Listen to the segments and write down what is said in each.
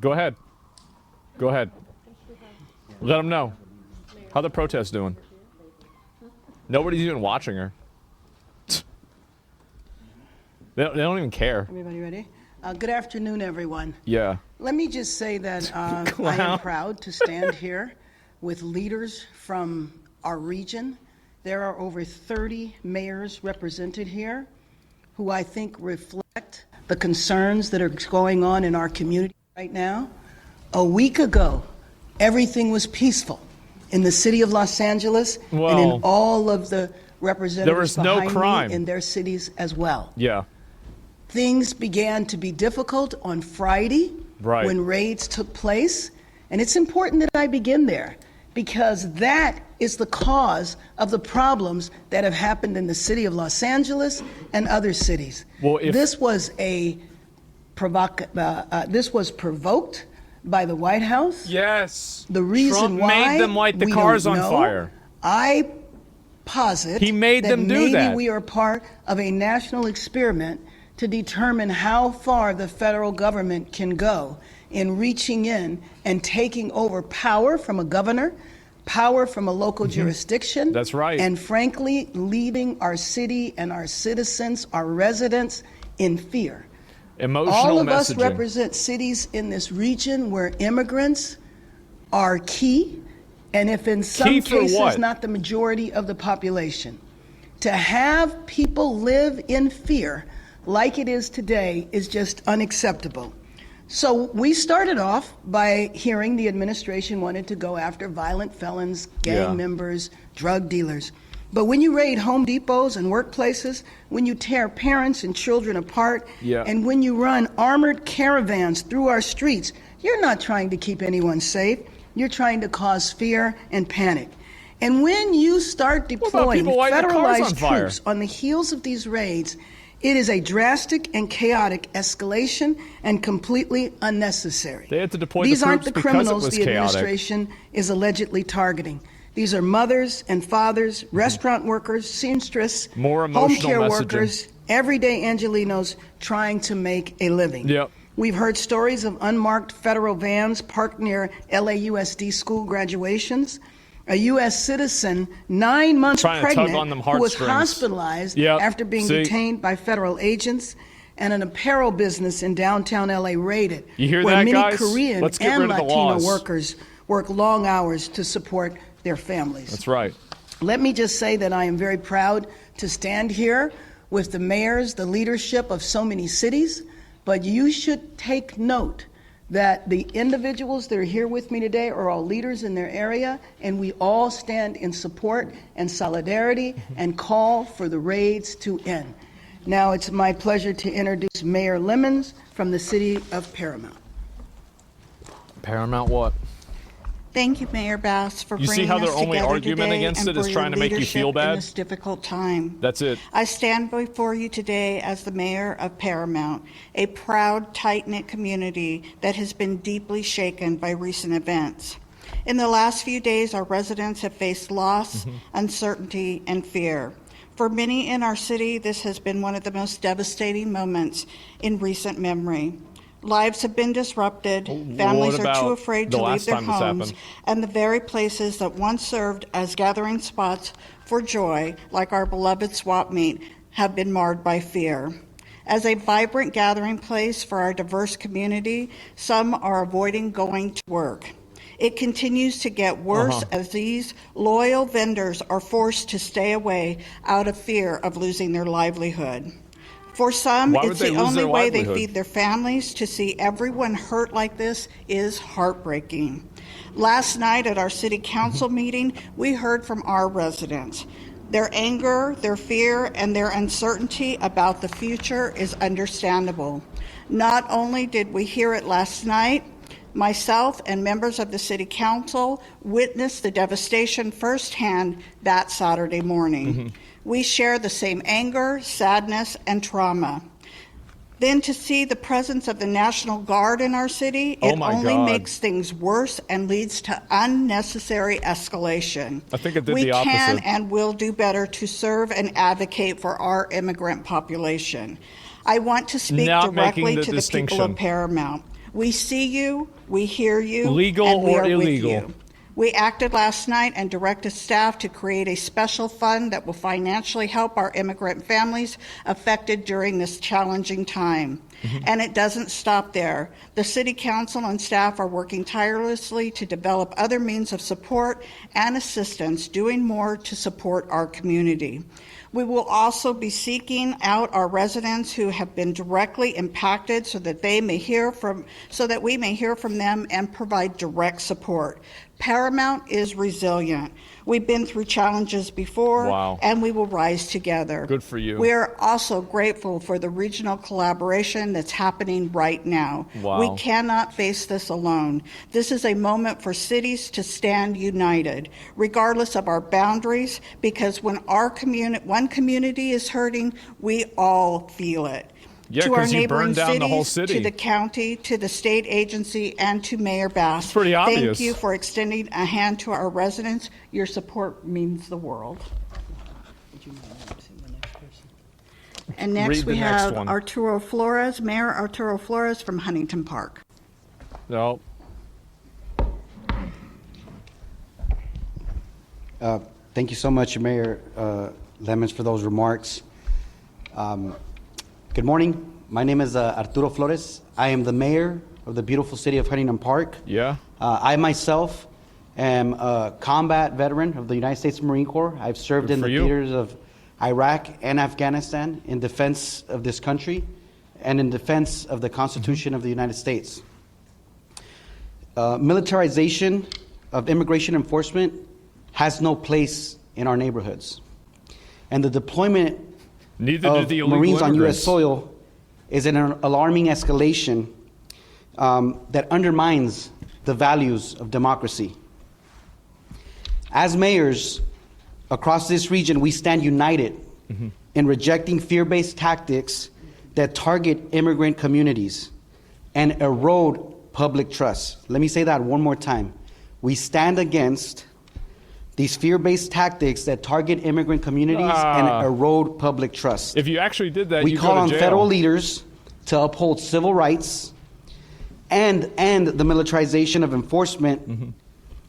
Go ahead. Go ahead. Let them know. How the protest doing? Nobody's even watching her. They don't even care. Everybody ready? Good afternoon, everyone. Yeah. Let me just say that I am proud to stand here with leaders from our region. There are over 30 mayors represented here who I think reflect the concerns that are going on in our community right now. A week ago, everything was peaceful in the city of Los Angeles and in all of the representatives behind me in their cities as well. Yeah. Things began to be difficult on Friday when raids took place. And it's important that I begin there because that is the cause of the problems that have happened in the city of Los Angeles and other cities. Well, this was provoked by the White House. Yes. The reason Trump why made them light the cars on fire. I posit he made that them do maybe we are part of a national experiment to determine how far the federal government can go in reaching in and taking over power from a governor, power from a local jurisdiction. That's right. And frankly, leaving our city and our citizens, our residents, in fear. Emotional All of messaging. us represent cities in this region where immigrants are key, and if in some cases not the majority of the population. To have people live in fear like it is today is just unacceptable. So we started off by hearing the administration wanted to go after violent felons, gang members, drug dealers. But when you raid Home Depots and workplaces, when you tear parents and children apart, and when you run armored caravans through our streets, you're not trying to keep anyone safe. You're trying to cause fear and panic. And when you start deploying federalized troops on the heels of these raids, it is a drastic and chaotic escalation and completely unnecessary. They had to deploy These the aren't troops the because criminals it was the chaotic. administration is allegedly targeting. These are mothers and fathers, restaurant workers, seamstress, home care workers, everyday Angelinos trying to make a living. We've heard stories of unmarked federal vans parked near LAUSD school graduations. A U.S. citizen, 9 months pregnant, who was hospitalized after being detained by federal agents, and an apparel business in downtown L.A. raided, where many Korean and Latino workers work long hours to support their families. That's right. Let me just say that I am very proud to stand here with the mayors, the leadership of so many cities, but you should take note that the individuals that are here with me today are all leaders in their area, and we all stand in support and solidarity and call for the raids to end. Now it's my pleasure to introduce Mayor Lemons from the city of Paramount. Paramount what? Thank you, Mayor Bass, for bringing us together today. You see how their only argument against it is trying to make you feel bad? In this difficult time. That's it. I stand before you today as the mayor of Paramount, a proud, tight-knit community that has been deeply shaken by recent events. In the last few days, our residents have faced loss, uncertainty, and fear. For many in our city, this has been one of the most devastating moments in recent memory. Lives have been disrupted, families are too afraid to leave their homes, and the very places that once served as gathering spots for joy, like our beloved swap meet, have been marred by fear. As a vibrant gathering place for our diverse community, some are avoiding going to work. It continues to get worse as these loyal vendors are forced to stay away out of fear of losing their livelihood. For some, it's the only way they feed their families. To see everyone hurt like this is heartbreaking. Last night at our city council meeting, we heard from our residents. Their anger, their fear, and their uncertainty about the future is understandable. Not only did we hear it last night, myself and members of the city council witnessed the devastation firsthand that Saturday morning. We share the same anger, sadness, and trauma. Then to see the presence of the National Guard in our city, it only makes things worse and leads to unnecessary escalation. I think it did the opposite. We can and will do better to serve and advocate for our immigrant population. I want to speak directly to the people of Paramount. We see you, we hear you, Legal and we or are illegal? with you. We acted last night and directed staff to create a special fund that will financially help our immigrant families affected during this challenging time. And it doesn't stop there. The City Council and staff are working tirelessly to develop other means of support and assistance, doing more to support our community. We will also be seeking out our residents who have been directly impacted so that we may hear from them and provide direct support. Paramount is resilient. We've been through challenges before, Wow. and we will rise together. Good for you. We are also grateful for the regional collaboration that's happening right now. Wow. We cannot face this alone. This is a moment for cities to stand united, regardless of our boundaries, because when one community is hurting, we all feel it. Yeah, to our 'cause you neighboring burned down the whole cities, city. to the county, to the state agency, and to Mayor Bass. It's pretty obvious. Thank you for extending a hand to our residents. Your support means the world. And Read next the we next have one. Arturo Flores, Mayor Arturo Flores from Huntington Park. No. Thank you so much, Mayor Lemons, for those remarks. Good morning. My name is Arturo Flores. I am the mayor of the beautiful city of Huntington Park. Yeah. I myself am a combat veteran of the United States Marine Corps. I've served Good in for the you. theaters of Iraq and Afghanistan in defense of this country and in defense of the Constitution of the United States. Militarization of immigration enforcement has no place in our neighborhoods. And the deployment Neither do of the illegal Marines on immigrants. U.S. soil is an alarming escalation that undermines the values of democracy. As mayors across this region, we stand united in rejecting fear-based tactics that target immigrant communities and erode public trust. Let me say that one more time. We stand against these fear-based tactics that target immigrant communities and erode public trust. If you actually did that, We you call go on to jail. federal leaders to uphold civil rights and end the militarization of enforcement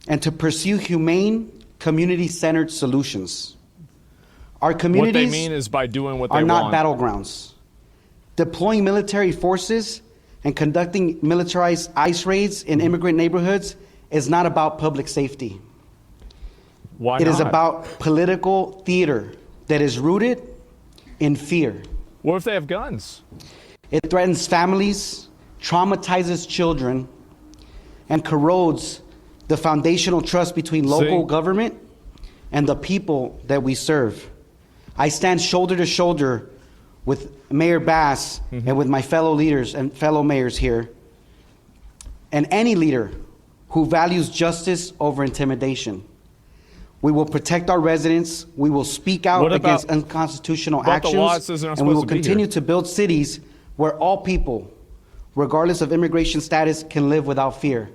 and to pursue humane, community-centered solutions. Our What they communities mean is by doing what they are not want. battlegrounds. Deploying military forces and conducting militarized ICE raids in immigrant neighborhoods is not about public safety. Why It not? is about political theater that is rooted in fear. What if they have guns? It threatens families, traumatizes children, and corrodes the foundational trust between local government and the people that we serve. I stand shoulder to shoulder with Mayor Bass and with my fellow leaders and fellow mayors here, and any leader who values justice over intimidation. We will protect our residents. We will speak out What about- against unconstitutional about the actions, law that says they're not and we will supposed to be continue here? to build cities where all people, regardless of immigration status, can live without fear.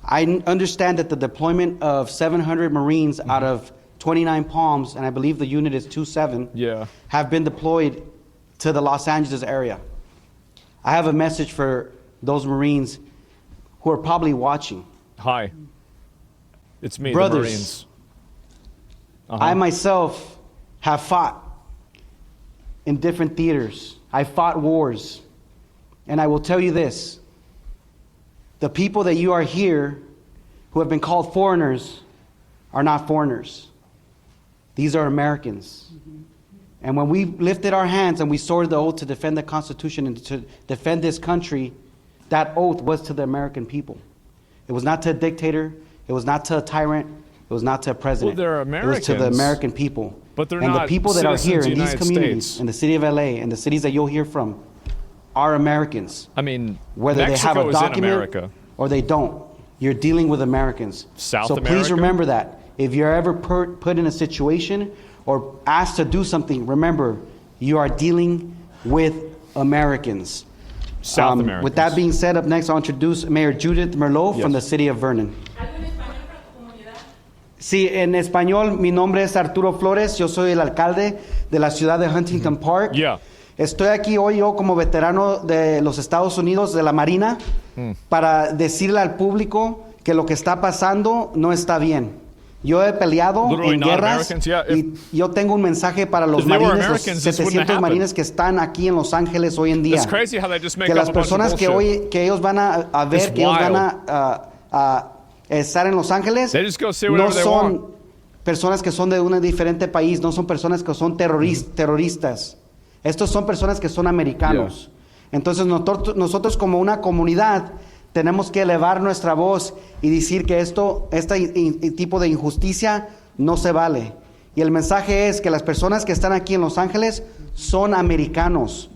I understand that the deployment of 700 Marines out of 29 Palms, and I believe the unit is 27, Yeah. have been deployed to the Los Angeles area. I have a message for those Marines who are probably watching. Hi. It's me, Brothers. the Marines. I myself have fought in different theaters. I fought wars. And I will tell you this. The people that you are here who have been called foreigners are not foreigners. These are Americans. And when we lifted our hands and we swore the oath to defend the Constitution and to defend this country, that oath was to the American people. It was not to a dictator. It was not to a tyrant. It was not to a president. Well, they're It was to the Americans. American people. But they're and not the people that are here citizens in of the these United communities, States. in the city of LA, and the cities that you'll hear from, are Americans. I mean, Whether Mexico they have a is in document America. or they don't, you're dealing with Americans. South so America? please remember that. If you're ever put in a situation or asked to do something, remember, you are dealing with Americans. South Americans. With that being said, up next I'll introduce Mayor Judith Merlot from Yes. the city of Vernon. Sí, en español, mi nombre es Arturo Flores, yo soy el alcalde de la ciudad de Huntington Park. Yeah. Estoy aquí hoy yo como veterano de los Estados Unidos, de la Marina, para decirle al público que lo que está pasando no está bien. Yo he peleado Literally en not guerras Americans, yeah, y yo tengo un mensaje para los If they were marines, los Americans, this wouldn't 700 happen. marines que están aquí en Los Ángeles hoy en día. It's crazy how they just make Que up las a bunch of personas que bullshit. hoy que ellos van a ver, It's que ellos van wild. a estar en Los Ángeles, They just go say no whatever they son want. personas que son de un diferente país, no son personas que son terroristas. Estos son personas que son americanos. Entonces nosotros como una comunidad tenemos que elevar nuestra voz y decir que este tipo de injusticia no se vale. Y el mensaje es que las personas que están aquí en Los Ángeles son americanos.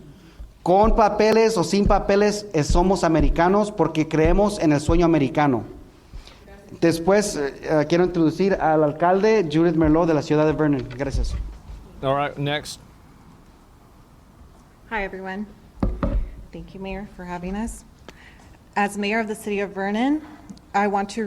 Con papeles o sin papeles, somos americanos porque creemos en el sueño americano. Después quiero introducir al alcalde Judith Merlot de la ciudad de Vernon. Gracias. All right, next. Hi, everyone. Thank you, Mayor, for having us. As Mayor of the City of Vernon, I want to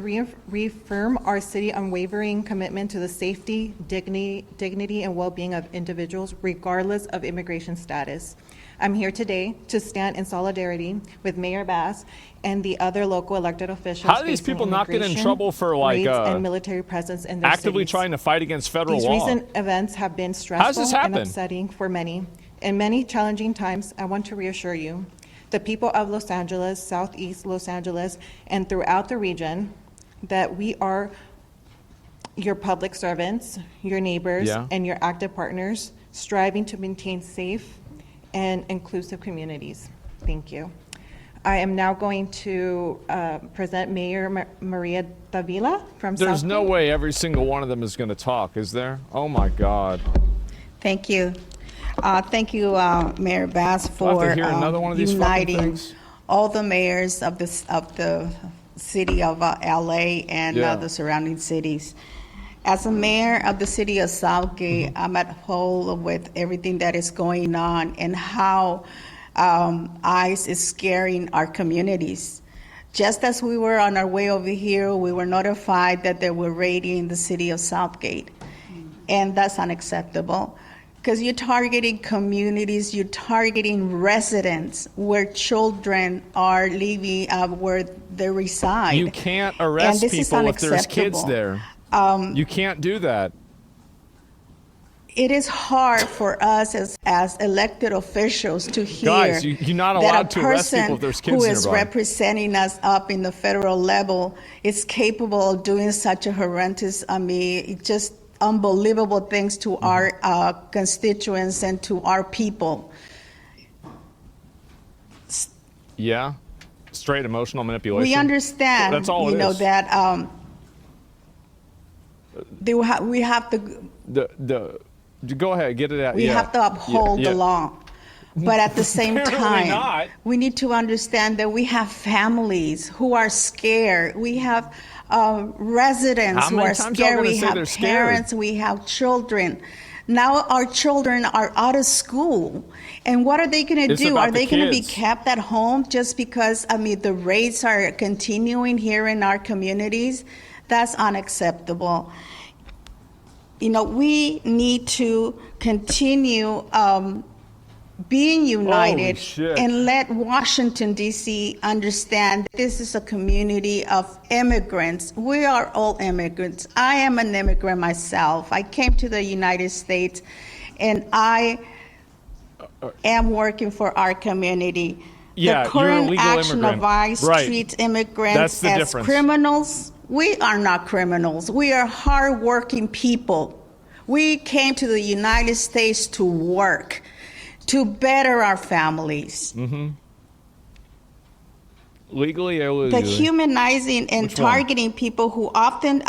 reaffirm our city unwavering commitment to the safety, dignity, and well-being of individuals, regardless of immigration status. I'm here today to stand in solidarity with Mayor Bass and the other local elected officials. How do these facing people not get in immigration, trouble for, like, raids, and military presence in their actively cities. trying to fight against federal These law? recent events have been How does stressful this and happen? upsetting for many. In many challenging times, I want to reassure you, the people of Los Angeles, Southeast Los Angeles, and throughout the region, that we are your public servants, your neighbors, Yeah. and your active partners, striving to maintain safe and inclusive communities. Thank you. I am now going to present Mayor Maria Davila from There's no Southgate. way every single one of them is going to talk, is there? Oh my God. Thank you. Thank you, Mayor Bass, We'll have to for hear another one of these fucking uniting things. all the mayors of the city of LA and Yeah. the surrounding cities. As a mayor of the city of Southgate, I'm at whole with everything that is going on and how ICE is scaring our communities. Just as we were on our way over here, we were notified that they were raiding the city of Southgate. And that's unacceptable. Because you're targeting communities, you're targeting residents where children are living, where they reside. You can't And arrest this is people if there's kids unacceptable. there. You can't do that. It is hard for us as elected officials to hear Guys, you're not that allowed a to arrest people person if there's who kids is nearby. representing us up in the federal level is capable of doing such a horrendous, just unbelievable things to our constituents and to our people. Yeah? Straight emotional manipulation. We understand, That's all it is. that we have to Go ahead, get it out. we yeah. have to uphold Yeah, the yeah. law. But at the same Apparently time, not. we need to understand that we have families who are scared. We have residents How who many are times y'all scared. gonna We say have they're scared? parents. We have children. Now our children are out of school. And what are they going to It's do? about Are the they going to be kids. kept at home just because, the raids are continuing here in our communities? That's unacceptable. We need to continue being united shit. and let Washington, D.C. understand that this is a community of immigrants. We are all immigrants. I am an immigrant myself. I came to the United States, and I am working for our community. Yeah, the you're a current legal action immigrant. of ICE Right. treats That's immigrants the as difference. criminals. We are not criminals. We are hardworking people. We came to the United States to work, to better our families. Legally or The illegally? humanizing and Which one? targeting people who often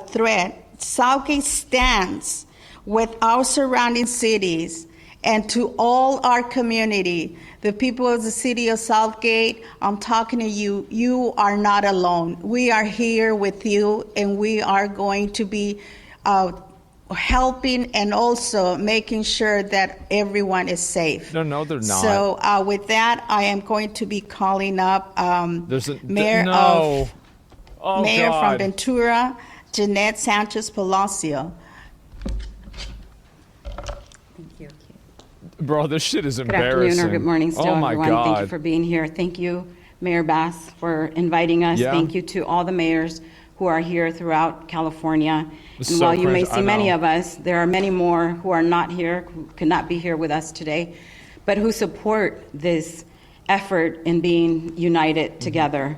threat, Southgate stands with our surrounding cities and to all our community. The people of the city of Southgate, I'm talking to you. You are not alone. We are here with you, and we are going to be helping and also making sure that everyone is safe. No, they're not. So with that, I am going to be calling up There's a Mayor no. Oh, Mayor God. from Ventura, Jeanette Sanchez Palacio. Bro, this shit is Good embarrassing. afternoon or good morning still, oh my everyone. God. Thank you for being here. Thank you, Mayor Bass, for inviting us. Yeah. Thank you to all the mayors who are here throughout California. It's And so while you may cringe. I see many know. of us, there are many more who are not here, who could not be here with us today, but who support this effort in being united together.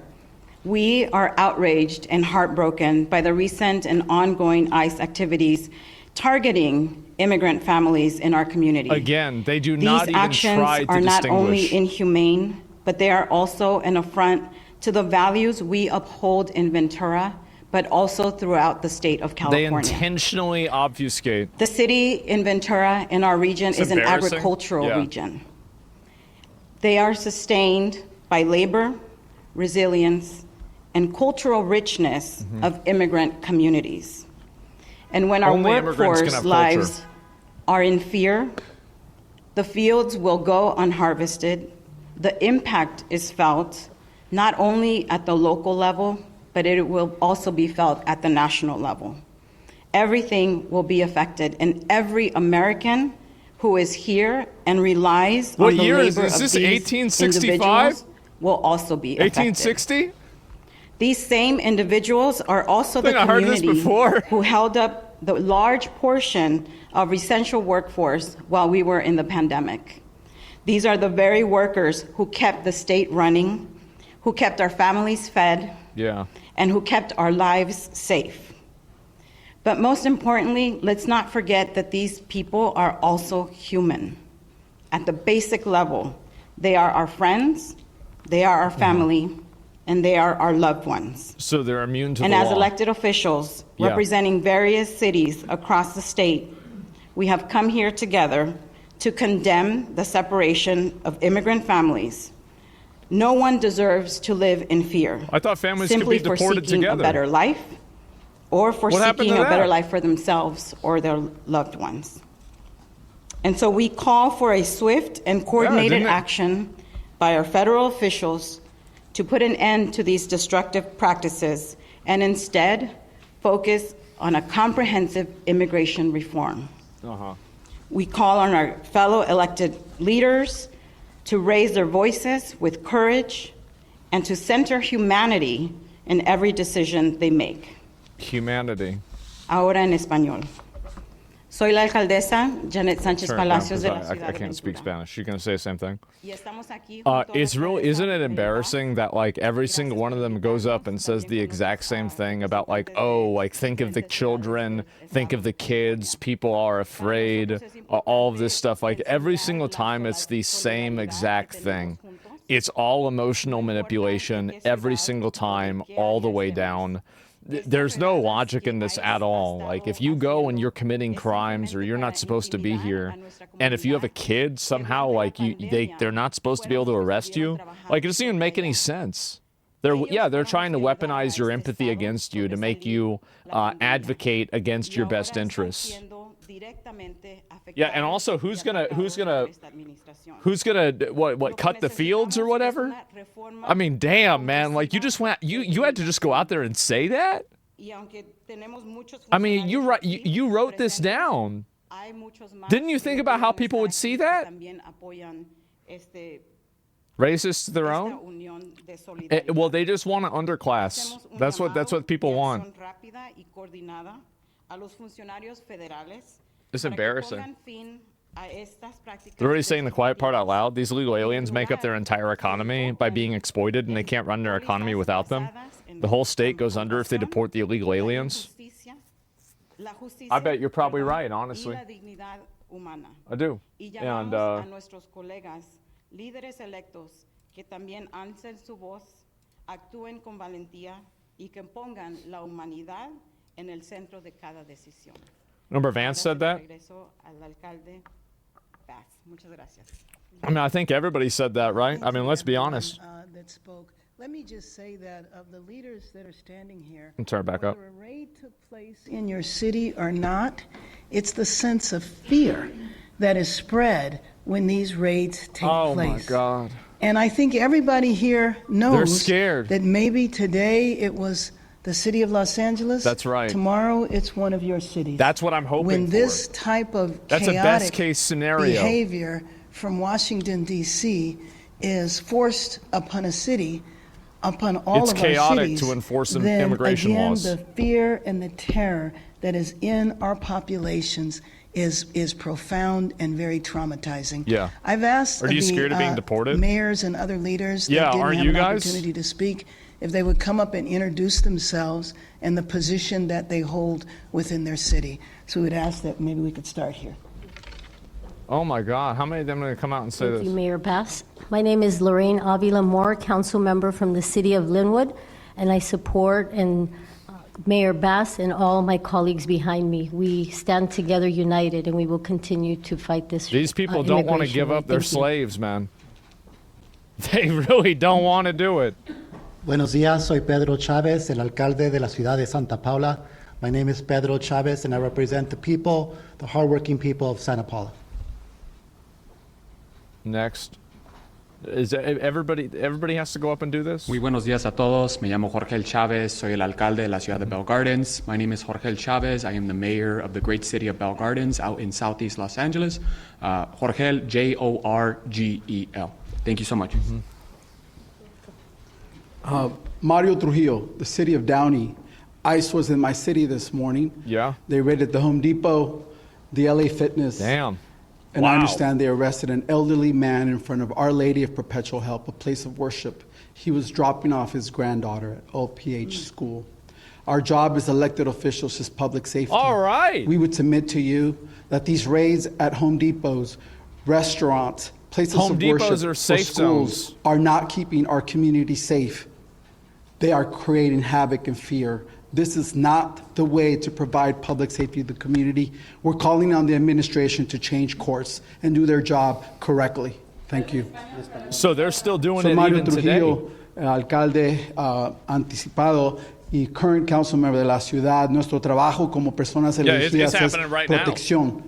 We are outraged and heartbroken by the recent and ongoing ICE activities targeting immigrant families in our community. Again, they do not These even actions try to are not only distinguish. inhumane, but they are also an affront to the values we uphold in Ventura, but also throughout the state of They California. intentionally obfuscate. The city in Ventura in our region It's is an embarrassing. agricultural Yeah. region. They are sustained by labor, resilience, and cultural richness of immigrant communities. And when our Mm-hmm. Only immigrants can workforce have lives culture. are in fear, the fields will go unharvested. The impact is felt not only at the local level, but it will also be felt at the national level. Everything will be affected, and every American who is here and relies What on the year is labor this? of Is these this 1865? individuals will also be affected. 1860? These same individuals are also the I think I heard this community before. who held up the large portion of essential workforce while we were in the pandemic. These are the very workers who kept the state running, who kept our families fed, Yeah. and who kept our lives safe. But most importantly, let's not forget that these people are also human. At the basic level, they are our friends, they are our family, and they are our loved ones. So they're immune to And the as law. elected officials Yeah. representing various cities across the state, we have come here together to condemn the separation of immigrant families. No one deserves to live in fear. I thought families could simply be for deported seeking together. a better life, or for What happened seeking to a better that? life for themselves or their loved ones. And so we call for a swift and coordinated didn't it- action by our federal officials to put an end to these destructive practices and instead focus on a comprehensive immigration reform. Uh-huh. We call on our fellow elected leaders to raise their voices with courage and to center humanity in every decision they make. Humanity. Ahora en español. Soy la alcaldesa Janet Sánchez Turn it down, Palacios de la 'cause ciudad I de can't speak Ventura. Spanish. You gonna say the same thing? Y estamos aquí junto a la It's really, alcaldesa isn't it María embarrassing that like every single one of them goes up and says the exact same thing about like, oh, like think of the children, think of the kids, people are afraid, all of this stuff. Like every single time it's the same exact thing. It's all emotional manipulation every single time, all the way down. There's no logic in this at all. Like if you go and you're committing crimes or you're not supposed to be here, and if you have a kid somehow, like they're not supposed to be able to arrest you. Like it doesn't even make any sense. They're trying to weaponize your empathy against you to make you advocate against your best interests. Yeah, and also who's gonna what cut the fields or whatever? I mean, damn, man, like you just went you had to just go out there and say that? I mean, you wrote this down. Didn't you think about how people would see that? Racist to their own? Well, they just want an underclass. That's what people want. It's embarrassing. They're already saying the quiet part out loud. These illegal aliens make up their entire economy by being exploited, and they can't run their economy without them. The whole state goes under if they deport the illegal aliens. I bet you're probably right, honestly. I do. And líderes electos que también alcen su voz, actúen con valentía y que pongan la humanidad en el centro de cada decisión. remember Vance said that? Regreso al alcalde Bass. Muchas gracias. I mean, I think everybody said that, right? I mean, let's be honest. That spoke. Let me just say that of the leaders that are standing here, And turn it back up. whether a raid took place in your city or not, it's the sense of fear that is spread when these raids take Oh place. my God. And I think everybody here knows scared. that maybe today it was the city of Los Angeles. That's right. Tomorrow, it's one of your cities. That's what I'm hoping when for. this type of That's a best case scenario behavior from Washington, D.C. is forced upon a city, upon all it's of our cities. It's chaotic to enforce immigration laws. The fear and the terror that is in our populations is profound and very traumatizing. Yeah. I've asked Are you scared of being deported? Mayors and other leaders that Yeah, didn't aren't have you an guys? opportunity to speak if they would come up and introduce themselves and the position that they hold within their city. So we'd ask that maybe we could start here. Oh my God, how many of them are going to come out and say Thank this? you, Mayor Bass. My name is Lorraine Avila Moore, council member from the city of Linwood, and I support Mayor Bass and all my colleagues behind me. We stand together united, and we will continue to fight this. These people don't want to give up their slaves, man. They really don't want to do it. Buenos días, soy Pedro Chavez, el alcalde de la ciudad de Santa Paula. My name is Pedro Chavez, and I represent the people, the hardworking people of Santa Paula. Next. Is everybody has to go up and do this? Muy buenos días a todos. Me llamo Jorge Chávez. Soy el alcalde de la ciudad de Bell Gardens. My name is Jorge Chávez. I am the mayor of the great city of Bell Gardens out in southeast Los Angeles. Jorge, Jorgel. Thank you so much. Mario Trujillo, the city of Downey. ICE was in my city this morning. Yeah. They raided the Home Depot, the LA Fitness. Damn. And I understand they arrested an elderly man in front of Our Lady of Perpetual Help, a place of worship. He was dropping off his granddaughter at OPH school. Our job as elected officials is public safety. All right. We would submit to you that these raids at Home Depots, restaurants, places of worship, are or safe schools zones. are not keeping our community safe. They are creating havoc and fear. This is not the way to provide public safety to the community. We're calling on the administration to change course and do their job correctly. Thank you. So they're still doing it Mario even Trujillo, today. alcalde anticipado y current council member de la ciudad. Nuestro trabajo como personas elegidas es protección.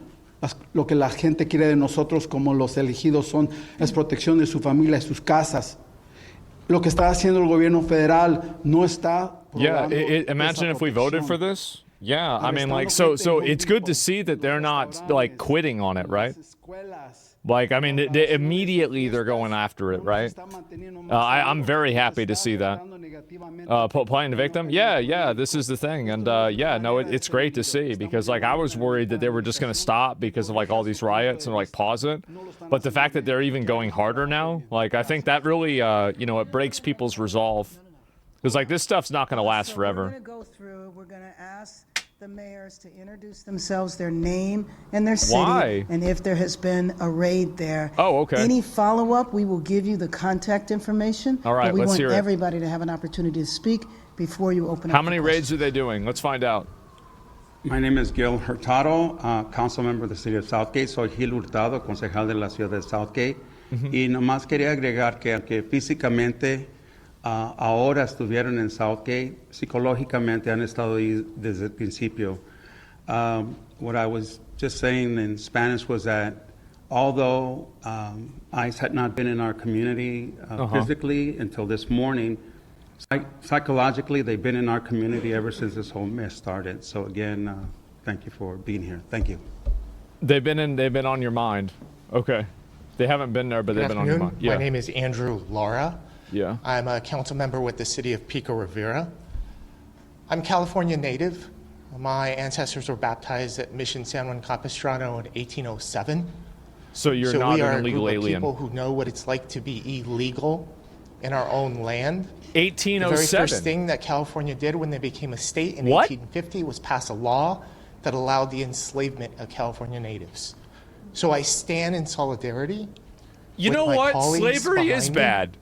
Lo que la gente quiere de nosotros como los elegidos es protección de su familia y sus casas. Lo que está haciendo el gobierno federal no está. Yeah, imagine if we voted for this. Yeah, I mean, like, so it's good to see that they're not, like, quitting on it, right? Like, I mean, immediately they're going after it, right? I'm very happy to see that. Playing the victim? Yeah, this is the thing. And, yeah, no, it's great to see because, like, I was worried that they were just going to stop because of, like, all these riots and, like, pause it. But the fact that they're even going harder now, like, I think that really, you know, it breaks people's resolve. Because, like, this stuff's not going to last forever. We're going to go through, we're going to ask the mayors to introduce themselves, their name and their city. Why? And if there has been a raid there. Oh, okay. Any follow-up, we will give you the contact information. All right, but we let's want hear it. everybody to have an opportunity to speak before you open up. How many raids are they doing? Let's find out. My name is Gil Hurtado, council member of the city of Southgate. Soy Gil Hurtado, concejal de la ciudad de Southgate. Y nomás quería agregar que aunque físicamente ahora estuvieron en Southgate, psicológicamente han estado ahí desde el principio. What I was just saying in Spanish was that although ICE had not been in our community physically until this morning, psychologically they've been in our community ever since this whole mess started. So again, thank you for being here. Thank you. They've been on your mind. Okay. They haven't been there, but they've been on your mind. Yeah. My name is Andrew Laura. Yeah. I'm a council member with the city of Pico Rivera. I'm California native. My ancestors were baptized at Mission San Juan Capistrano in 1807. So you're not an illegal alien. We are a group of people who know what it's like to be illegal in our own land. 1807. The very first thing that California did when they became a state in 1850 was pass a law that allowed the enslavement of California natives. So I stand in solidarity. You know what? Slavery is bad.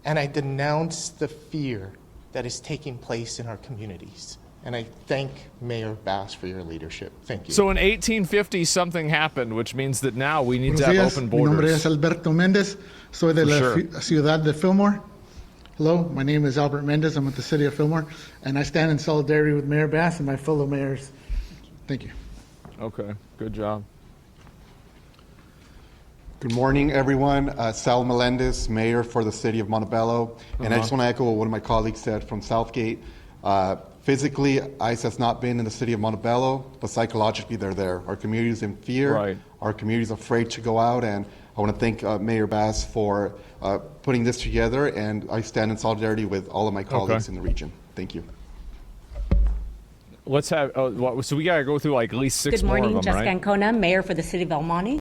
And I denounce the fear that is taking place in our communities. And I thank Mayor Bass for your leadership. Thank you. So in 1850, something happened, which means that now we need to have open borders. Mi nombre es Alberto Méndez. Soy de la ciudad de Fillmore. Hello, my name is Albert Mendez. I'm with the city of Fillmore. And I stand in solidarity with Mayor Bass and my fellow mayors. Thank you. Okay, good job. Good morning, everyone. Sal Melendez, mayor for the city of Montebello. And I just want to echo what one of my colleagues said from Southgate. Physically, ICE has not been in the city of Montebello, but psychologically they're there. Our community is in fear. Right. Our community is afraid to go out, and I want to thank Mayor Bass for putting this together, and I stand in solidarity with all of my colleagues in the region. Thank you. Let's have, so we got to go through like at least 6 more of them, Good morning, Jessica right? Ancona, Mayor for the City of El Monte.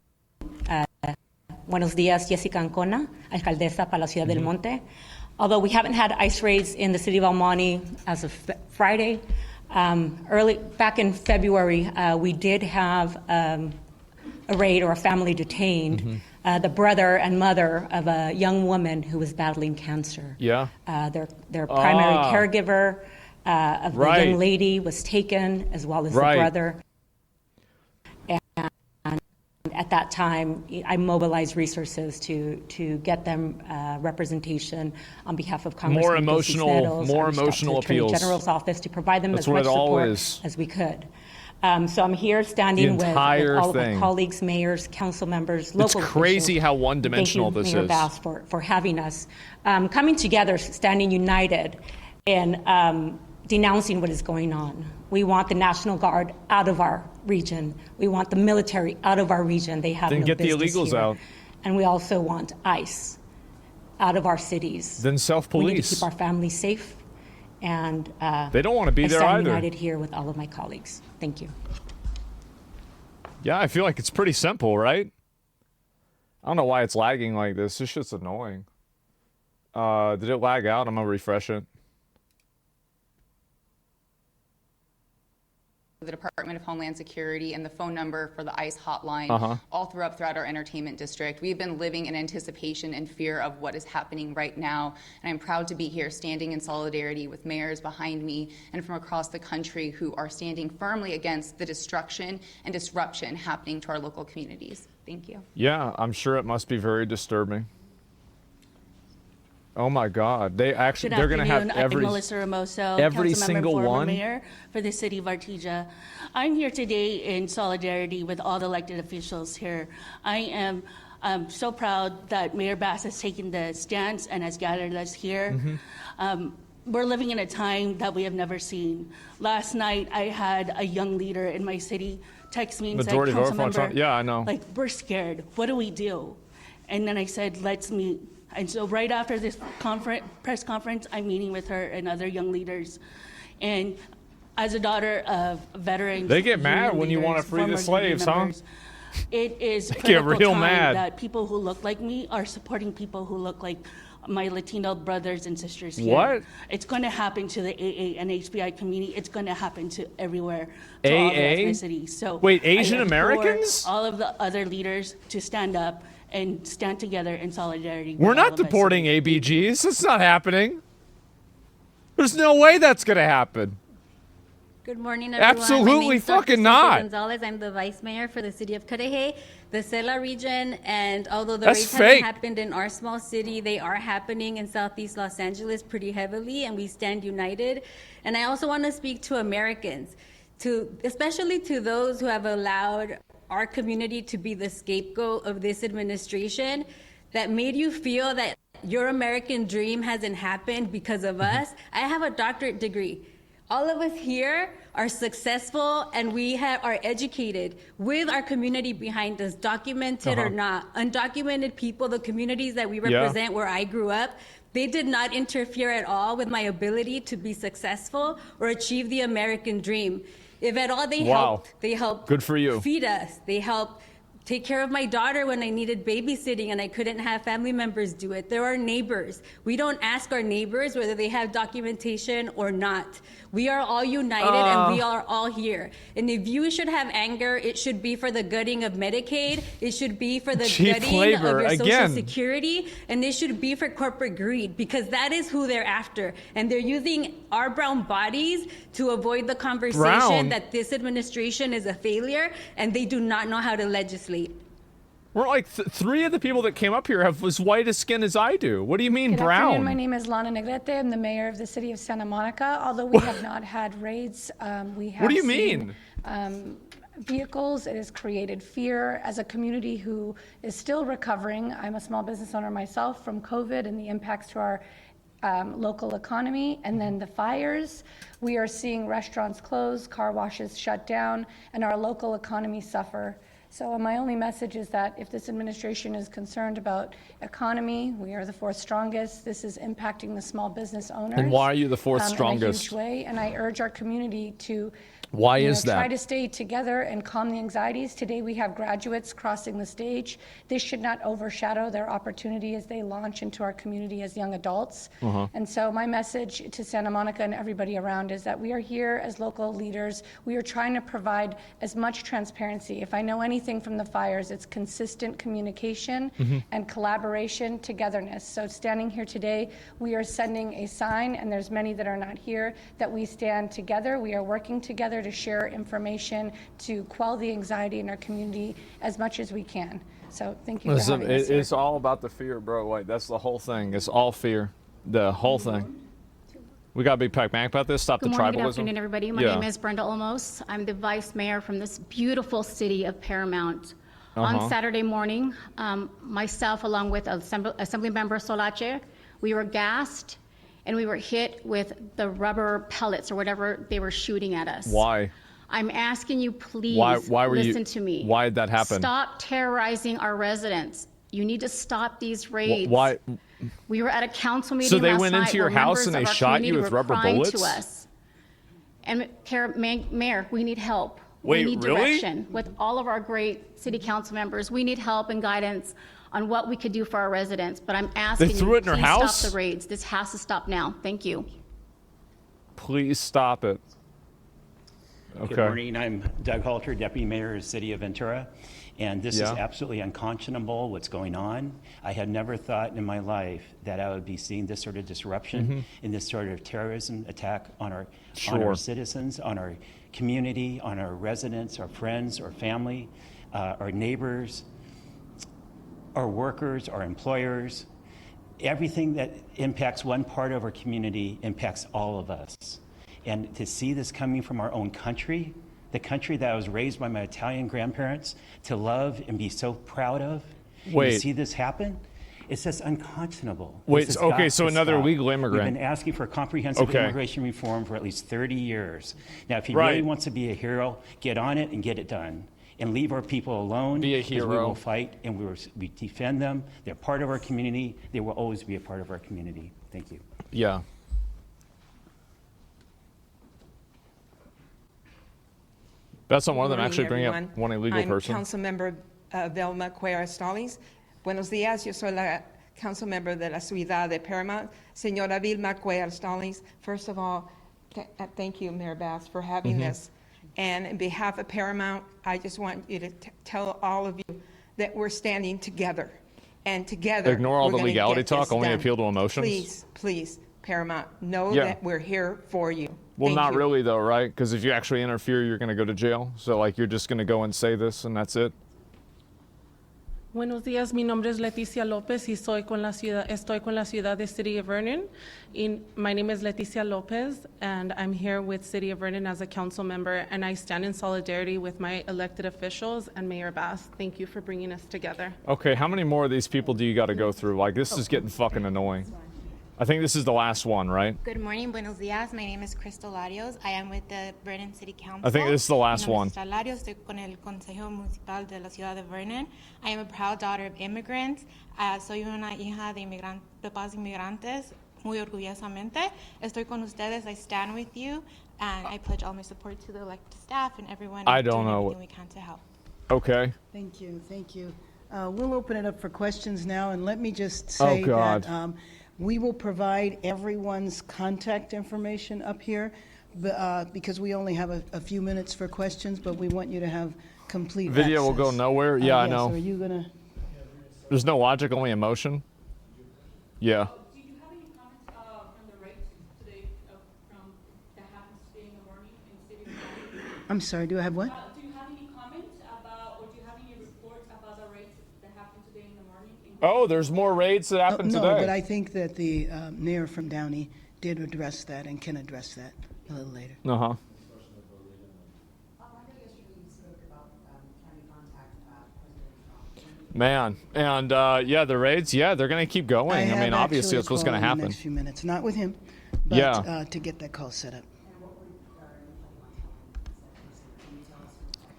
Buenos días, Jessica Ancona, Alcaldesa para la Ciudad del Monte. Although we haven't had ICE raids in the City of El Monte as of Friday, back in February, we did have a raid or a family detained. The brother and mother of a young woman who was battling cancer. Yeah. Their primary caregiver of the young lady was taken, as well as the brother. And at that time, I mobilized resources to get them representation on behalf of Congressman More emotional appeals. Attorney General's office to provide them as much support as we could. So I'm here standing with all of my colleagues, mayors, council members, local officials. It's crazy how one-dimensional this is. Thank you, Mayor Bass, for having us. Coming together, standing united, and denouncing what is going on. We want the National Guard out of our region. We want the military out of our region. They have no business here. Then get the illegals out. And we also want ICE out of our cities. Then self-police. We need to keep our families safe. And they don't want to be there I stand either. united here with all of my colleagues. Thank you. Yeah, I feel like it's pretty simple, right? I don't know why it's lagging like this. This shit's annoying. Did it lag out? I'm gonna refresh it. The Department of Homeland Security and the phone number for the ICE hotline all throughout our entertainment district. We've been living in anticipation and fear of what is happening right now, and I'm proud to be here standing in solidarity with mayors behind me and from across the country who are standing firmly against the destruction and disruption happening to our local communities. Thank you. Yeah, I'm sure it must be very disturbing. Oh my God! They're going to have every single one. Mayor for the city of Artesia. I'm here today in solidarity with all the elected officials here. I am so proud that Mayor Bass has taken the stance and has gathered us here. We're living in a time that we have never seen. Last night, I had a young leader in my city text me and said, "Councilmember, yeah, I know. Like, we're scared. What do we do?" And then I said, "Let's meet." And so right after this press conference, I'm meeting with her and other young leaders. And as a daughter of veterans, they get mad when you want to free the slaves, huh? It is critical time that people who look like me are supporting people who look like my Latino brothers and sisters here. What? It's going to happen to the AA and HBI community. It's going to happen to everywhere, to all the ethnicities. So wait, Asian Americans? All of the other leaders to stand up and stand together in solidarity. We're not deporting ABGs. It's not happening. There's no way that's going to happen. Good morning, everyone. Absolutely fucking not. Gonzalez. I'm the vice mayor for the city of Cudahy, the Sela region, and although the That's raids fake. haven't happened in our small city, they are happening in Southeast Los Angeles pretty heavily, and we stand united. And I also want to speak to Americans, especially to those who have allowed our community to be the scapegoat of this administration, that made you feel that your American dream hasn't happened because of us. I have a doctorate degree. All of us here are successful, and we are educated with our community behind us, documented or not. Undocumented people, the communities that we represent where I grew up, they did not interfere at all with my ability to be successful or achieve the American dream. If at all they helped Good for you. feed us. They helped take care of my daughter when I needed babysitting and I couldn't have family members do it. There are neighbors. We don't ask our neighbors whether they have documentation or not. We are all united and we are all here. And if you should have anger, it should be for the gutting of Medicaid. It should be for the gutting of your Social Security. And it should be for corporate greed, because that is who they're after. And they're using our brown bodies to avoid the conversation that this administration is a failure and they do not know how to legislate. We're like three of the people that came up here have as white a skin as I do. What do you mean Good brown? afternoon. My name is Lana Negrete. I'm the mayor of the city of Santa Monica. Although we have not had raids, we have What do you seen, mean? Vehicles. It has created fear as a community who is still recovering. I'm a small business owner myself from COVID and the impacts to our local economy. And then the fires, we are seeing restaurants close, car washes shut down, and our local economy suffer. So my only message is that if this administration is concerned about economy, we are the fourth strongest. This is impacting the small business owners. And why are you the fourth strongest? In a huge way. And I urge our community to try to stay together and calm the anxieties. Today we have graduates crossing the stage. This should not overshadow their opportunity as they launch into our community as young adults. And so my message to Santa Monica and everybody around is that we are here as local leaders. We are trying to provide as much transparency. If I know anything from the fires, it's consistent communication and collaboration, togetherness. So standing here today, we are sending a sign, and there's many that are not here, that we stand together. We are working together to share information to quell the anxiety in our community as much as we can. So thank you for having us here. It's all about the fear, bro. Like, that's the whole thing. It's all fear. The whole thing. We got to be pragmatic about this. Stop the tribalism. Good afternoon, everybody. My name is Brenda Olmos. I'm the vice mayor from this beautiful city of Paramount. On Saturday morning, myself, along with Assembly Member Solache, we were gassed and we were hit with the rubber pellets or whatever they were shooting at us. Why? I'm asking you, please listen to me. Why did that happen? Stop terrorizing our residents. You need to stop these raids. Why? We were at a council meeting So they last went into night your where house and they members of shot our you with community were rubber crying bullets? to us. And Mayor, we need help. Wait, we need really? direction. With all of our great city council members, we need help and guidance on what we could do for our residents. But I'm asking They threw you, it in her please house? stop the raids. This has to stop now. Thank you. Please stop it. Okay. Good morning. I'm Doug Halter, Deputy Mayor of the City of Ventura. And this is absolutely unconscionable what's going on. I had never thought in my life that I would be seeing this sort of disruption and this sort of terrorism attack on our citizens, on our community, on our residents, our friends, our family, our neighbors, our workers, our employers. Everything that impacts one part of our community impacts all of us. And to see this coming from our own country, the country that I was raised by my Italian grandparents to love and be so proud of, and to see this happen, it's just unconscionable. Wait, okay, so another illegal immigrant. We've been asking for comprehensive immigration reform for at least 30 years. Now, if he really wants to be a hero, get on it and get it done. And leave our people alone. Be a hero. We will fight and we defend them. They're part of our community. They will always be a part of our community. Thank you. Yeah. That's on one of them actually bring up one illegal person. I'm Councilmember Velma Cuellar Stallings. Buenos días, yo soy la Councilmember de la Ciudad de Paramount. Señora Vilma Cuellar Stallings, first of all, thank you, Mayor Bass, for having this. And on behalf of Paramount, I just want you to tell all of you that we're standing together. And together, ignore all the we're legality get talk, this only done. appeal to emotions. Please, please, Paramount, know that we're here for you. Well, Thank not you. really though, right? Because if you actually interfere, you're going to go to jail. So like you're just going to go and say this and that's it. Buenos días, mi nombre es Leticia López y estoy con la ciudad de City of Vernon. My name is Leticia López and I'm here with City of Vernon as a council member, and I stand in solidarity with my elected officials and Mayor Bass. Thank you for bringing us together. Okay, how many more of these people do you got to go through? Like this is getting fucking annoying. I think this is the last one, right? Good morning, buenos días. My name is Crystal Larios. I am with the Vernon City Council. I think this is the last one. Mi nombre es Crystal Larios. Estoy con el Consejo Municipal de la Ciudad de Vernon. I am a proud daughter of immigrants. Soy una hija de papás inmigrantes. Muy orgullosamente. Estoy con ustedes. I stand with you. And I pledge all my support to the elected staff and everyone I don't doing know. everything we can to help. Okay. Thank you. Thank you. We'll open it up for questions now. And let me just say that we will provide everyone's contact information up here because we only have a few minutes for questions, but we want you to have complete Video access. will go nowhere. Yeah, I know. Are you gonna? There's no logic, only emotion. Yeah. Do you have any comments from the raids today that happened today in the morning in City of Vernon? I'm sorry. Do I have what? Do you have any comments about, or do you have any reports about the raids that happened today in the morning? Oh, there's more raids that happened today. No, but I think that the mayor from Downey did address that and can address that a little later. Uh-huh. Man, and yeah, the raids, yeah, they're gonna keep going. I mean, obviously, that's what's gonna happen. In the next few minutes, not with him, but yeah. To get that call set up.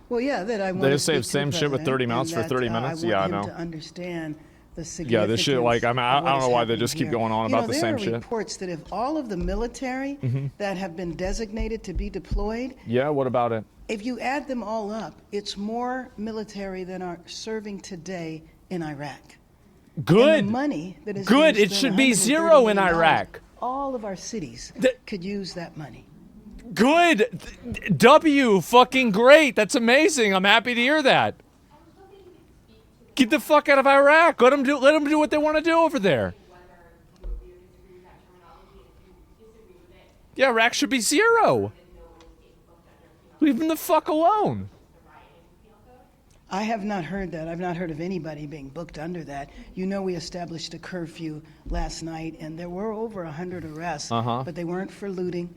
Well, yeah, that I want to say the same shit with 30 mounts for 30 minutes. I know. To understand the significance. Yeah, this shit. Like, I don't know why they just keep going on about the same shit. There are reports that if all of the military that have been designated to be deployed. Yeah, what about it? If you add them all up, it's more military than are serving today in Iraq. Good. And the money that is good. It should be zero in Iraq. All of our cities could use that money. Good. W. Fucking great. That's amazing. I'm happy to hear that. Get the fuck out of Iraq. Let them do what they want to do over there. Yeah, Iraq should be zero. Leave them the fuck alone. I have not heard that. I've not heard of anybody being booked under that. You know, we established a curfew last night, and there were over 100 arrests, but they weren't for looting.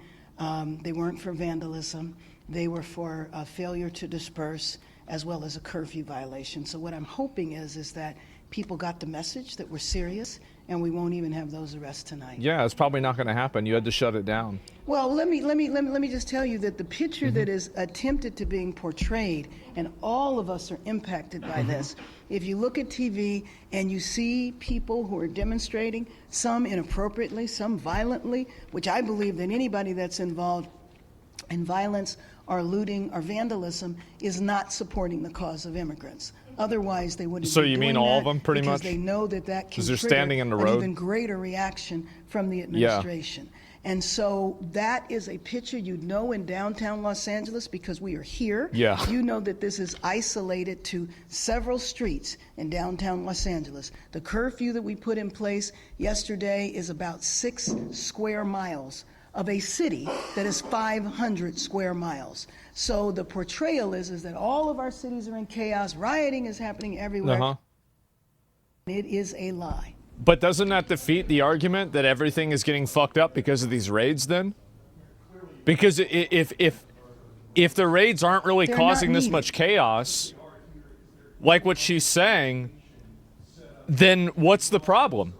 They weren't for vandalism. They were for failure to disperse, as well as a curfew violation. So what I'm hoping is that people got the message that we're serious, and we won't even have those arrests tonight. Yeah, it's probably not going to happen. You had to shut it down. Well, let me just tell you that the picture that is attempted to being portrayed, and all of us are impacted by this. If you look at TV and you see people who are demonstrating, some inappropriately, some violently, which I believe that anybody that's involved in violence or looting or vandalism is not supporting the cause of immigrants. Otherwise, they wouldn't. So you mean all of them, pretty much? Because they know that can trigger standing in the road? An even greater reaction from the administration. Yeah. And so that is a picture you'd know in downtown Los Angeles because we are here. Yeah. You know that this is isolated to several streets in downtown Los Angeles. The curfew that we put in place yesterday is about 6 square miles of a city that is 500 square miles. So the portrayal is that all of our cities are in chaos, rioting is happening everywhere. It is a lie. But doesn't that defeat the argument that everything is getting fucked up because of these raids then? Because if the raids aren't really causing this much chaos, like what she's saying, then what's the problem?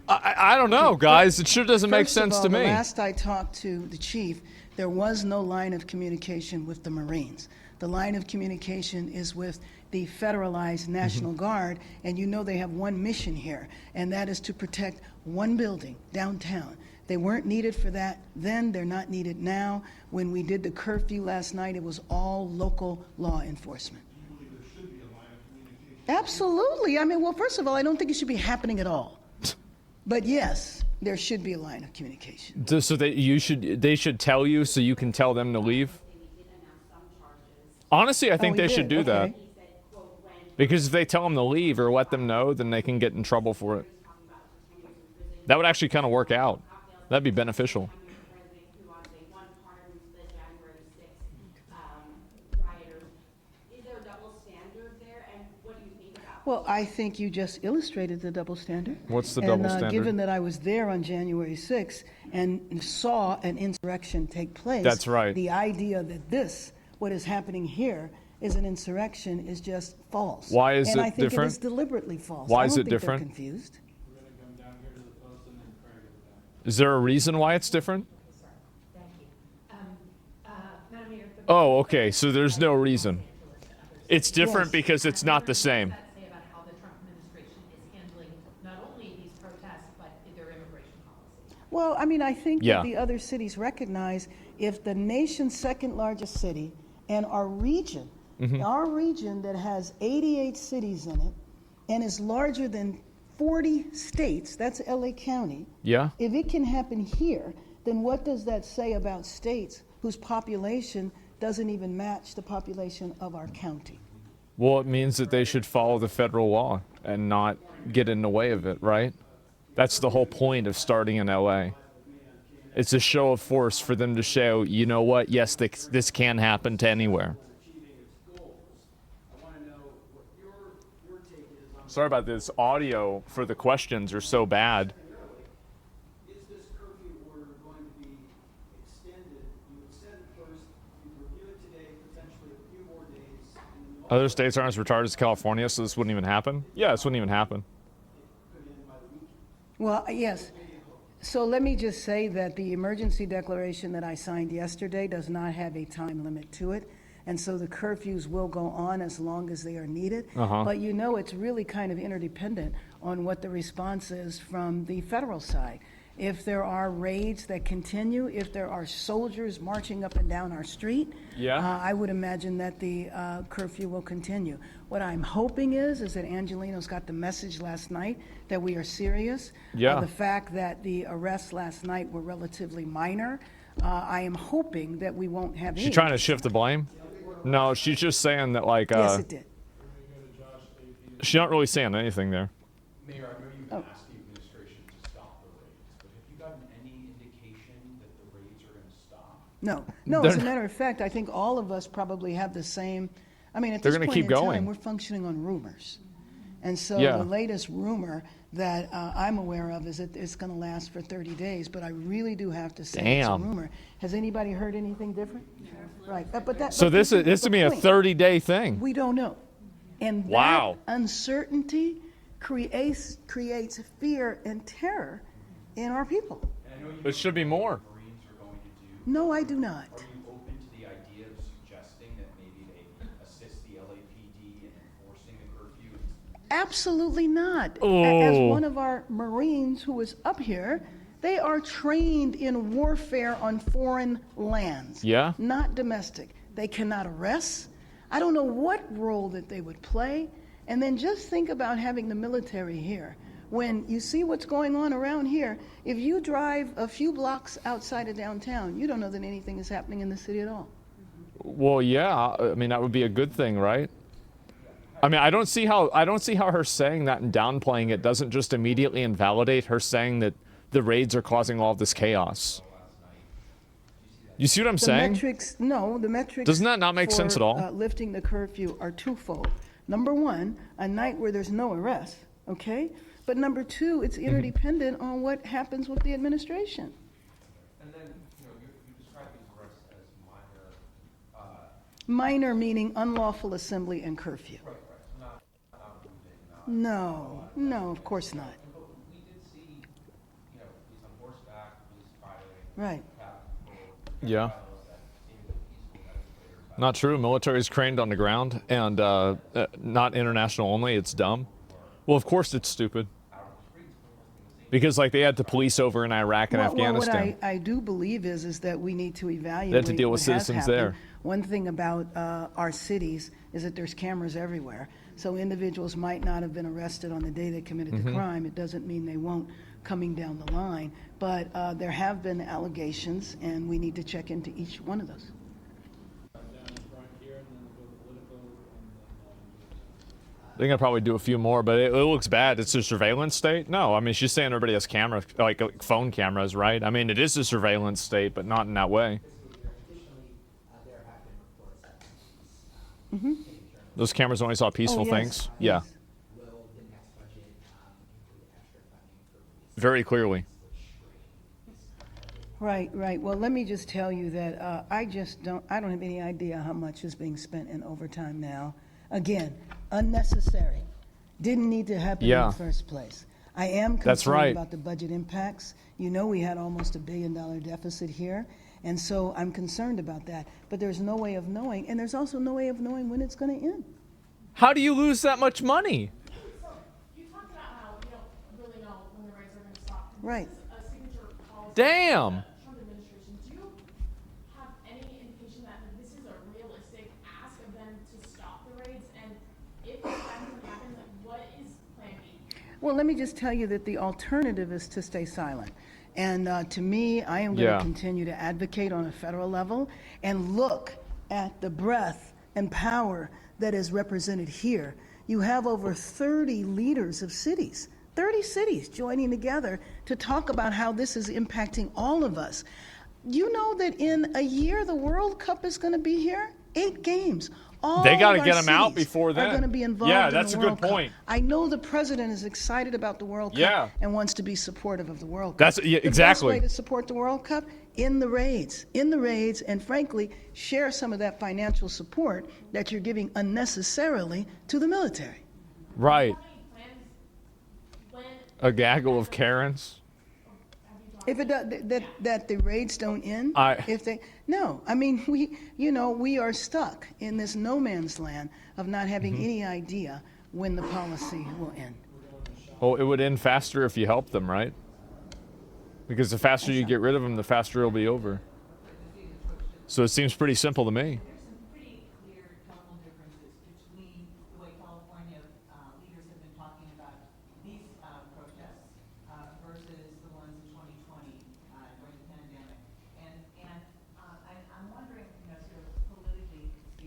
I don't know, guys. It sure doesn't make sense to me. The last I talked to the chief, there was no line of communication with the Marines. The line of communication is with the federalized National Guard, and you know they have one mission here, and that is to protect one building downtown. They weren't needed for that then, they're not needed now. When we did the curfew last night, it was all local law enforcement. Do you believe there should be a line of communication? Absolutely. I mean, well, first of all, I don't think it should be happening at all. But yes, there should be a line of communication. So they should tell you so you can tell them to leave? Honestly, I think they should do that. Because if they tell them to leave or let them know, then they can get in trouble for it. That would actually kind of work out. That'd be beneficial. Well, I think you just illustrated the double standard. What's the double standard? Given that I was there on January 6th and saw an insurrection take place. That's right. The idea that what is happening here, is an insurrection is just false. Why is it different? And I think it is deliberately false. Why is it different? They're confused. Is there a reason why it's different? Oh, okay. So there's no reason. It's different because it's not the same. Well, I mean, I think that the other cities recognize if the nation's second largest city and our region that has 88 cities in it and is larger than 40 states, that's LA County. Yeah. If it can happen here, then what does that say about states whose population doesn't even match the population of our county? Well, it means that they should follow the federal law and not get in the way of it, right? That's the whole point of starting in LA. It's a show of force for them to show, you know what, yes, this can happen to anywhere. Sorry about this. Audio for the questions are so bad. Is this curfew order going to be extended? You said it first, you review it Other states aren't as retarded as California, so this wouldn't even happen? Yeah, this wouldn't even happen. Well, yes. So let me just say that the emergency declaration that I signed yesterday does not have a time limit to it. And so the curfews will go on as long as they are needed. But you know, it's really kind of interdependent on what the response is from the federal side. If there are raids that continue, if there are soldiers marching up and down our street, I would imagine that the curfew will continue. What I'm hoping is that Angelino's got the message last night that we are serious. The fact that the arrests last night were relatively minor, I am hoping that we won't have any. She's trying to shift the blame? No, she's just saying that, like, yes, it did. She's not really saying anything there. Mayor, I know you've asked the administration to stop the raids, but have you gotten any indication that the raids are going to stop? No, as a matter of fact, I think all of us probably have the same, I mean, at this point in time, we're functioning on rumors. And so the latest rumor that I'm aware of is that it's going to last for 30 days, but I really do have to say it's a rumor. Has anybody heard anything different? Right. So this is to me a 30-day thing. We don't know. And that uncertainty creates fear and terror in our people. It should be more. No, I do not. Are you open to the idea of suggesting that maybe they assist the LAPD in enforcing the curfew? Absolutely not. As one of our Marines who is up here, they are trained in warfare on foreign lands, not domestic. They cannot arrest. I don't know what role that they would play. And then just think about having the military here. When you see what's going on around here, if you drive a few blocks outside of downtown, you don't know that anything is happening in the city at all. Well, yeah, I mean, that would be a good thing, right? I mean, I don't see how her saying that and downplaying it doesn't just immediately invalidate her saying that the raids are causing all of this chaos. You see what I'm saying? The metrics doesn't that not make sense at all? Lifting the curfew are twofold. Number one, a night where there's no arrest, okay? But number two, it's interdependent on what happens with the administration. And then, you describe these arrests as minor. Minor meaning unlawful assembly and curfew. Right. Not No, of course not. But we did see, police on horseback, police fighting. Right. Yeah. Not true. Military is trained on the ground, and not international only. It's dumb. Well, of course it's stupid. Because, like, they had the police over in Iraq and Afghanistan. What I do believe is that we need to evaluate. They had to deal with citizens there. One thing about our cities is that there's cameras everywhere. So individuals might not have been arrested on the day they committed the crime. It doesn't mean they won't coming down the line. But there have been allegations, and we need to check into each one of those. They're gonna probably do a few more, but it looks bad. It's a surveillance state? No, I mean, she's saying everybody has cameras, like phone cameras, right? I mean, it is a surveillance state, but not in that way. Those cameras only saw peaceful things? Yeah. Very clearly. Right. Well, let me just tell you that I don't have any idea how much is being spent in overtime now. Again, unnecessary. Didn't need to happen in the first place. I am concerned about the budget impacts. You know, we had almost $1 billion deficit here. And so I'm concerned about that. But there's no way of knowing. And there's also no way of knowing when it's going to end. How do you lose that much money? So you talked about how we don't really know when the raids are going to stop. Right. This is a signature policy. Damn. Trump administration. Do you have any indication that this is a realistic ask of them to stop the raids? And if that doesn't happen, what is Plan B? Well, let me just tell you that the alternative is to stay silent. And to me, I am going to continue to advocate on a federal level and look at the breadth and power that is represented here. You have over 30 leaders of cities, 30 cities joining together to talk about how this is impacting all of us. You know that in a year, the World Cup is going to be here? 8 games. They got to our get them out cities before then. Are going to be involved yeah, in that's the a World good point. Cup. I know the president is excited about the World Cup Yeah. and wants to be supportive of the World Cup. That's exactly. The best way to support the World Cup in the raids, and frankly, share some of that financial support that you're giving unnecessarily to the military. Right. A gaggle of Karens. If it does, that the raids don't end, no, I mean we are stuck in this no man's land of not having any idea when the policy will end. Well, it would end faster if you help them, right? Because the faster you get rid of them, the faster it'll be over. So it seems pretty simple to me.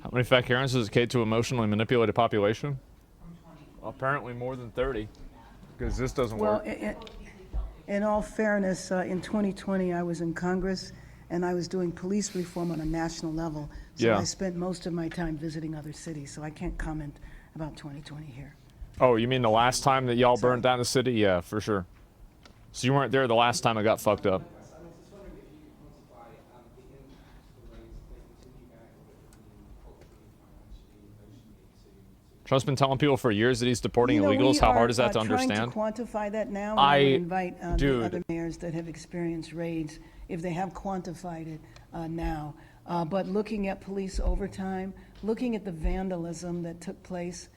How many fat Karens does it take to emotionally manipulate a population? Apparently more than 30, because this doesn't work. In all fairness, in 2020 I was in Congress and I was doing police reform on a national level. So I spent most of my time visiting other cities, so I can't comment about 2020 here. Oh, you mean the last time that y'all burned down the city? Yeah, for sure. So you weren't there the last time it got fucked up. Trump's been telling people for years that he's deporting illegals. How hard is that to understand? Trying to quantify that now. And I would invite the other mayors that have experienced raids, if they have quantified it now. But looking at police overtime, looking at the vandalism that took place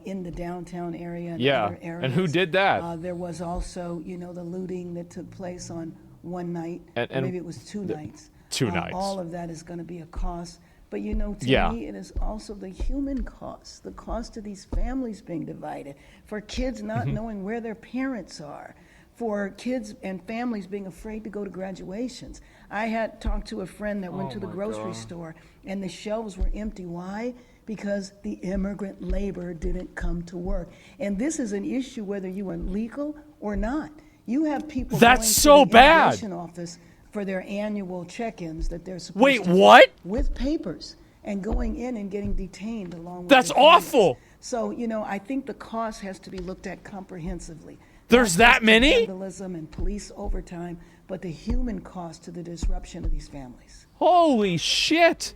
in the downtown area and other areas. And who did that? There was also, the looting that took place on one night, and maybe it was two nights. Two nights. All of that is going to be a cost. But to me, it is also the human cost, the cost of these families being divided, for kids not knowing where their parents are, for kids and families being afraid to go to graduations. I had talked to a friend that went to the grocery store and the shelves were empty. Why? Because the immigrant labor didn't come to work. And this is an issue whether you are legal or not. You have people going to the immigration office for their annual check-ins that they're supposed to do with papers and going in and getting detained along with That's awful. So, I think the cost has to be looked at comprehensively. There's that many? Vandalism and police overtime, but the human cost to the disruption of these families. Holy shit.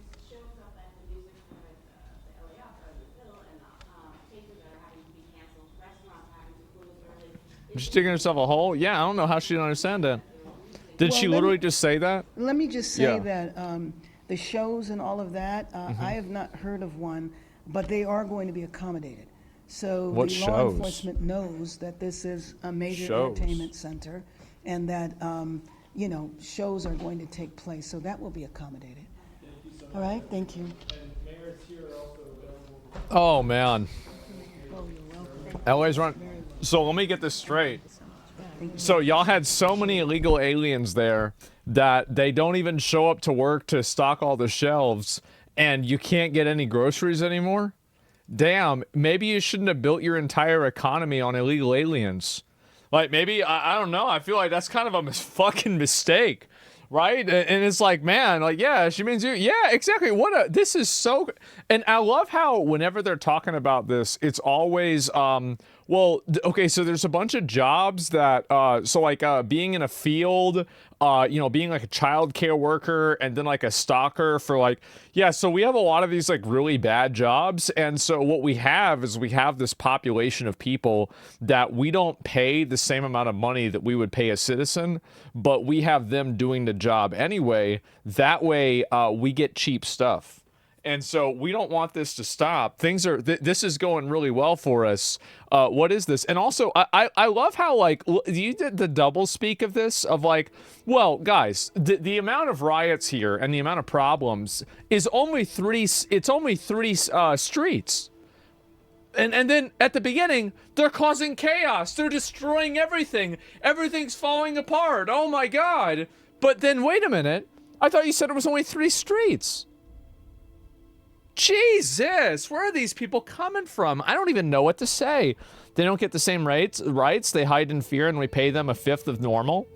She's digging herself a hole? Yeah, I don't know how she didn't understand that. Did she literally just say that? Let me just say that the shows and all of that, I have not heard of one, but they are going to be accommodated. So the law enforcement knows that this is a major entertainment center and that, shows are going to take place. So that will be accommodated. All right, thank you. Oh, man. LA's run. So let me get this straight. So y'all had so many illegal aliens there that they don't even show up to work to stock all the shelves, and you can't get any groceries anymore? Damn, maybe you shouldn't have built your entire economy on illegal aliens. Like, maybe, I don't know, I feel like that's kind of a fucking mistake, right? And it's like, man, like, yeah, she means you. Yeah, exactly. This is so, and I love how whenever they're talking about this, it's always, well, okay, so there's a bunch of jobs that, being in a field, being like a child care worker and then like a stalker for so we have a lot of these like really bad jobs. And so what we have is we have this population of people that we don't pay the same amount of money that we would pay a citizen, but we have them doing the job anyway. That way we get cheap stuff. And so we don't want this to stop. This is going really well for us. What is this? And also, I love how, you did the double speak of this, of well, guys, the amount of riots here and the amount of problems is only three streets. And then at the beginning, they're causing chaos. They're destroying everything. Everything's falling apart. Oh my God. But then, wait a minute. I thought you said it was only 3 streets. Jesus, where are these people coming from? I don't even know what to say. They don't get the same rights. They hide in fear and we pay them 1/5 of normal.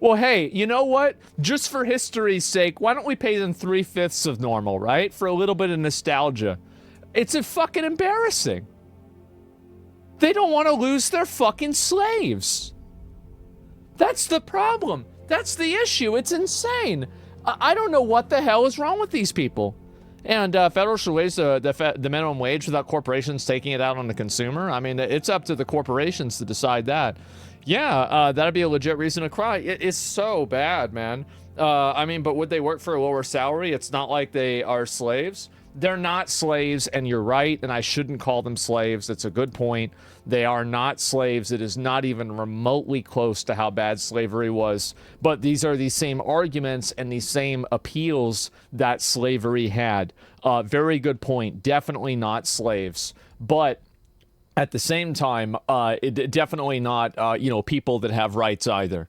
Well, hey, you know what? Just for history's sake, why don't we pay them 3/5 of normal, right? For a little bit of nostalgia. It's a fucking embarrassing. They don't want to lose their fucking slaves. That's the problem. That's the issue. It's insane. I don't know what the hell is wrong with these people. And federal should raise the minimum wage without corporations taking it out on the consumer. I mean, it's up to the corporations to decide that. Yeah, that'd be a legit reason to cry. It is so bad, man. I mean, but would they work for a lower salary? It's not like they are slaves. They're not slaves, and you're right, and I shouldn't call them slaves. It's a good point. They are not slaves. It is not even remotely close to how bad slavery was. But these are the same arguments and the same appeals that slavery had. Very good point. Definitely not slaves. But at the same time, definitely not, people that have rights either.